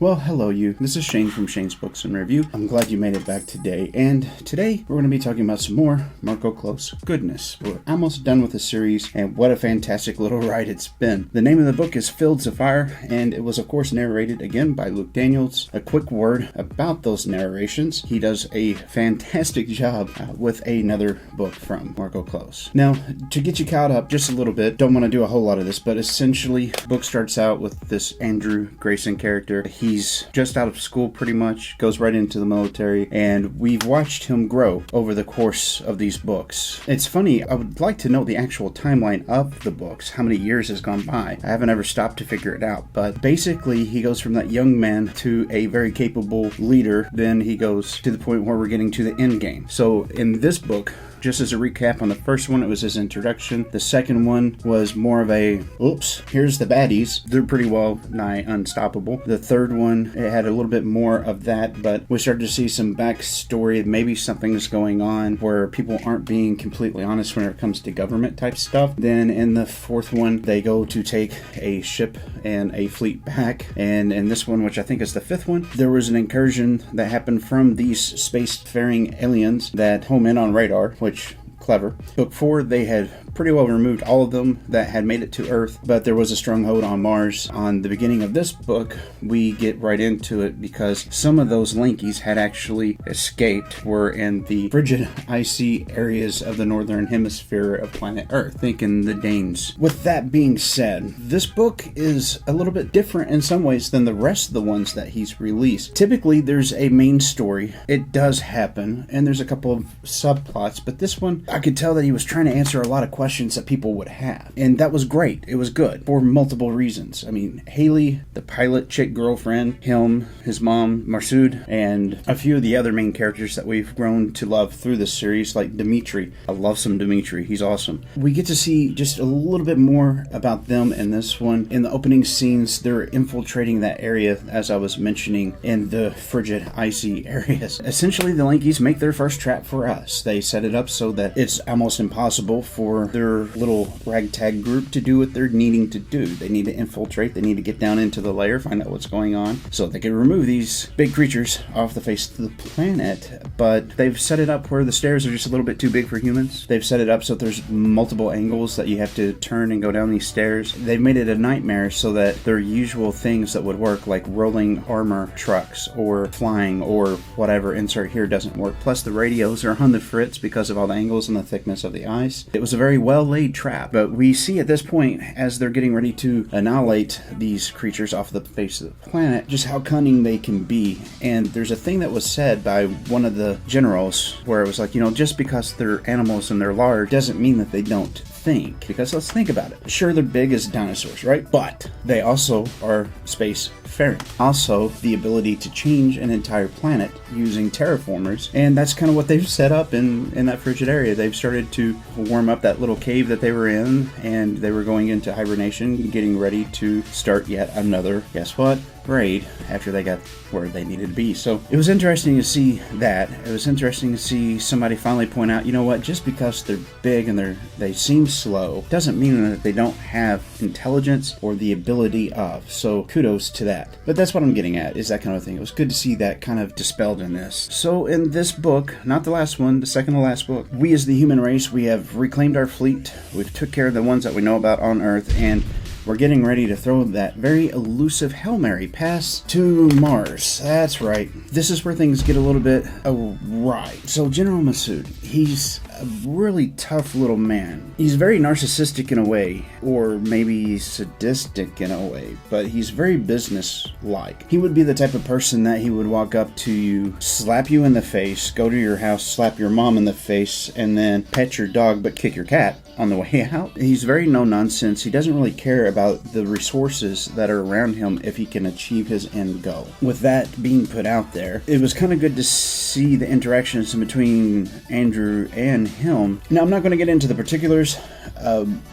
Well, hello you. This is Shane from Shane's Books and Review. I'm glad you made it back today. And today we're going to be talking about some more Marko Kloss goodness. We're almost done with the series, and what a fantastic little ride it's been. The name of the book is Fields of Fire, and it was of course narrated again by Luke Daniels. A quick word about those narrations. He does a fantastic job with another book from Marko Kloss. Now, to get you caught up just a little bit, don't want to do a whole lot of this, but essentially the book starts out with this Andrew Grayson character. He's just out of school pretty much, goes right into the military, and we've watched him grow over the course of these books. It's funny, I would like to know the actual timeline of the books, how many years has gone by. I haven't ever stopped to figure it out, but basically he goes from that young man to a very capable leader, then he goes to the point where we're getting to the end game. So in this book, just as a recap on the first one, it was his introduction. The second one was more of a, oops, here's the baddies. They're pretty well nigh unstoppable. The third one, it had a little bit more of that, but we started to see some backstory. Maybe something's going on where people aren't being completely honest when it comes to government type stuff. Then in the fourth one, they go to take a ship and a fleet back. And in this one, which I think is the fifth one, there was an incursion that happened from these spacefaring aliens that home in on radar, which clever. Book 4, they had pretty well removed all of them that had made it to Earth, but there was a stronghold on Mars. On the beginning of this book, we get right into it because some of those Linkies had actually escaped, were in the frigid, icy areas of the northern hemisphere of planet Earth, thinking the Danes. With that being said, this book is a little bit different in some ways than the rest of the ones that he's released. Typically, there's a main story. It does happen, and there's a couple of subplots, but this one, I could tell that he was trying to answer a lot of questions that people would have. And that was great. It was good for multiple reasons. I mean, Haley, the pilot chick girlfriend, him, his mom, Masood, and a few of the other main characters that we've grown to love through this series, like Dimitri. I love some Dimitri. He's awesome. We get to see just a little bit more about them in this one. In the opening scenes, they're infiltrating that area, as I was mentioning, in the frigid, icy areas. Essentially, the Linkies make their first trap for us. They set it up so that it's almost impossible for their little ragtag group to do what they're needing to do. They need to infiltrate, they need to get down into the lair, find out what's going on, so they can remove these big creatures off the face of the planet. But they've set it up where the stairs are just a little bit too big for humans. They've set it up so there's multiple angles that you have to turn and go down these stairs. They've made it a nightmare so that their usual things that would work, like rolling armor trucks or flying or whatever, insert here, doesn't work. Plus the radios are on the fritz because of all the angles and the thickness of the ice. It was a very well laid trap, but we see at this point, as they're getting ready to annihilate these creatures off the face of the planet, just how cunning they can be. And there's a thing that was said by one of the generals where it was like, just because they're animals and they're large doesn't mean that they don't think. Because let's think about it. Sure, they're big as dinosaurs, right? But they also are space-faring. Also, the ability to change an entire planet using terraformers, and that's kind of what they've set up in that frigid area. They've started to warm up that little cave that they were in, and they were going into hibernation, getting ready to start yet another, guess what, raid after they got where they needed to be. So it was interesting to see that. It was interesting to see somebody finally point out, you know what, just because they're big and they seem slow doesn't mean that they don't have intelligence or the ability of. So kudos to that. But that's what I'm getting at, is that kind of thing. It was good to see that kind of dispelled in this. So in this book, not the last one, the second to last book, we as the human race, we have reclaimed our fleet. We've took care of the ones that we know about on Earth, and we're getting ready to throw that very elusive Hail Mary pass to Mars. That's right. This is where things get a little bit awry. So General Masood, he's a really tough little man. He's very narcissistic in a way, or maybe sadistic in a way, but he's very business-like. He would be the type of person that he would walk up to you, slap you in the face, go to your house, slap your mom in the face, and then pet your dog but kick your cat on the way out. He's very no-nonsense. He doesn't really care about the resources that are around him if he can achieve his end goal. With that being put out there, it was kind of good to see the interactions between Andrew and him. Now, I'm not going to get into the particulars.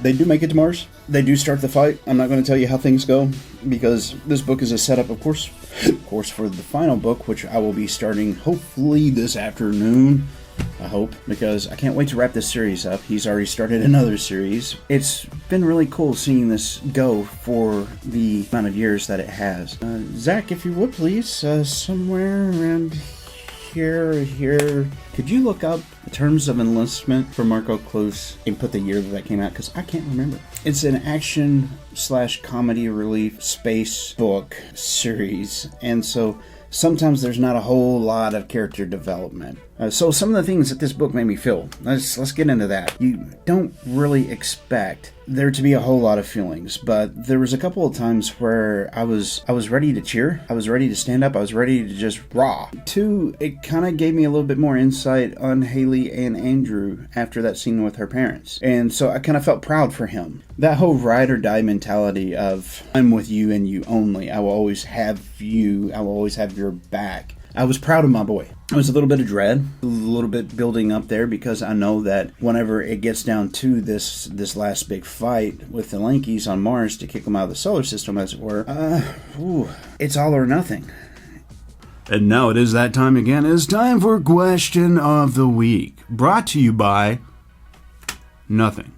They do make it to Mars. They do start the fight. I'm not going to tell you how things go because this book is a setup, of course, for the final book, which I will be starting hopefully this afternoon. I hope, because I can't wait to wrap this series up. He's already started another series. It's been really cool seeing this go for the amount of years that it has. Zach, if you would please, somewhere around here, could you look up Terms of Enlistment for Marko Kloos and put the year that came out, because I can't remember. It's an action/comedy relief space book series, and so sometimes there's not a whole lot of character development. So some of the things that this book made me feel, let's get into that. You don't really expect there to be a whole lot of feelings, but there was a couple of times where I was ready to cheer, I was ready to stand up, I was ready to just raw. Two, it kind of gave me a little bit more insight on Haley and Andrew after that scene with her parents, and so I kind of felt proud for him. That whole ride or die mentality of I'm with you and you only, I will always have you, I will always have your back. I was proud of my boy. It was a little bit of dread, a little bit building up there, because I know that whenever it gets down to this last big fight with the Lankies on Mars to kick them out of the solar system, as it were, it's all or nothing. And now it is that time again. It's time for Question of the Week, brought to you by nothing.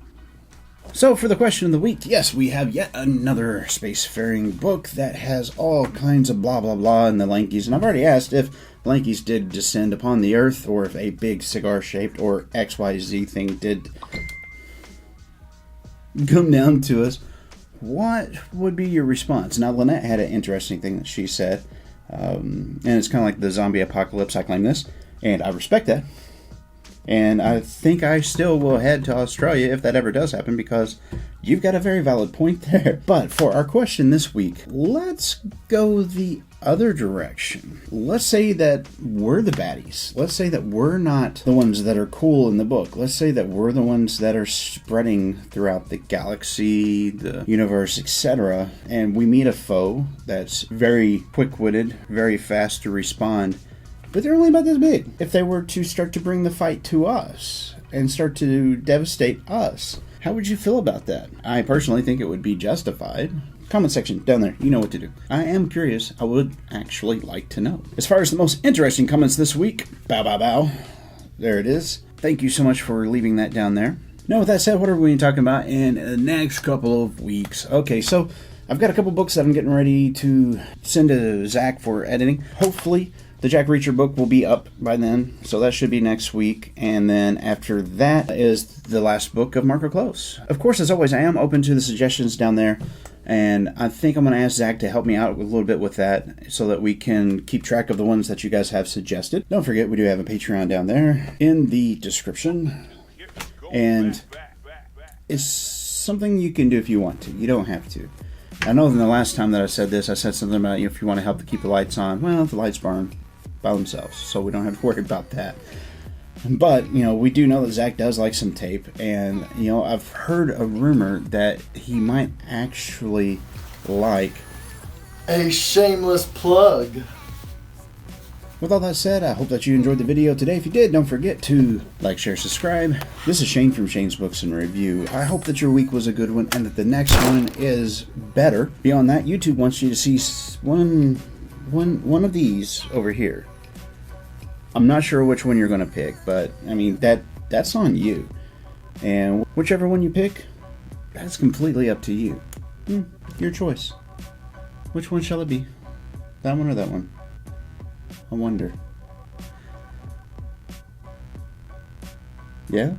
So for the question of the week, yes, we have yet another spacefaring book that has all kinds of blah blah blah in the Lankies, and I've already asked if Lankies did descend upon the Earth, or if a big cigar-shaped or XYZ thing did come down to us. What would be your response? Now, Lynette had an interesting thing that she said, and it's kind of like the zombie apocalypse. I claim this, and I respect that. And I think I still will head to Australia if that ever does happen, because you've got a very valid point there. But for our question this week, let's go the other direction. Let's say that we're the baddies. Let's say that we're not the ones that are cool in the book. Let's say that we're the ones that are spreading throughout the galaxy, the universe, etc. And we meet a foe that's very quick-witted, very fast to respond, but they're only about this big. If they were to start to bring the fight to us and start to devastate us, how would you feel about that? I personally think it would be justified. Comment section down there, you know what to do. I am curious. I would actually like to know. As far as the most interesting comments this week, bow bow bow, there it is. Thank you so much for leaving that down there. Now with that said, what are we talking about in the next couple of weeks? Okay, so I've got a couple books that I'm getting ready to send to Zach for editing. Hopefully the Jack Reacher book will be up by then, so that should be next week. And then after that is the last book of Marko Kloss. Of course, as always, I am open to the suggestions down there, and I think I'm going to ask Zach to help me out a little bit with that so that we can keep track of the ones that you guys have suggested. Don't forget, we do have a Patreon down there in the description, and it's something you can do if you want to. You don't have to. I know the last time that I said this, I said something about, if you want to help to keep the lights on, well, the lights burn by themselves, so we don't have to worry about that. But, we do know that Zach does like some tape, and, I've heard a rumor that he might actually like a shameless plug. With all that said, I hope that you enjoyed the video today. If you did, don't forget to like, share, subscribe. This is Shane from Shane's Books and Review. I hope that your week was a good one and that the next one is better. Beyond that, YouTube wants you to see one of these over here. I'm not sure which one you're going to pick, but that's on you. And whichever one you pick, that's completely up to you. Your choice. Which one shall it be? That one or that one? I wonder. Yeah?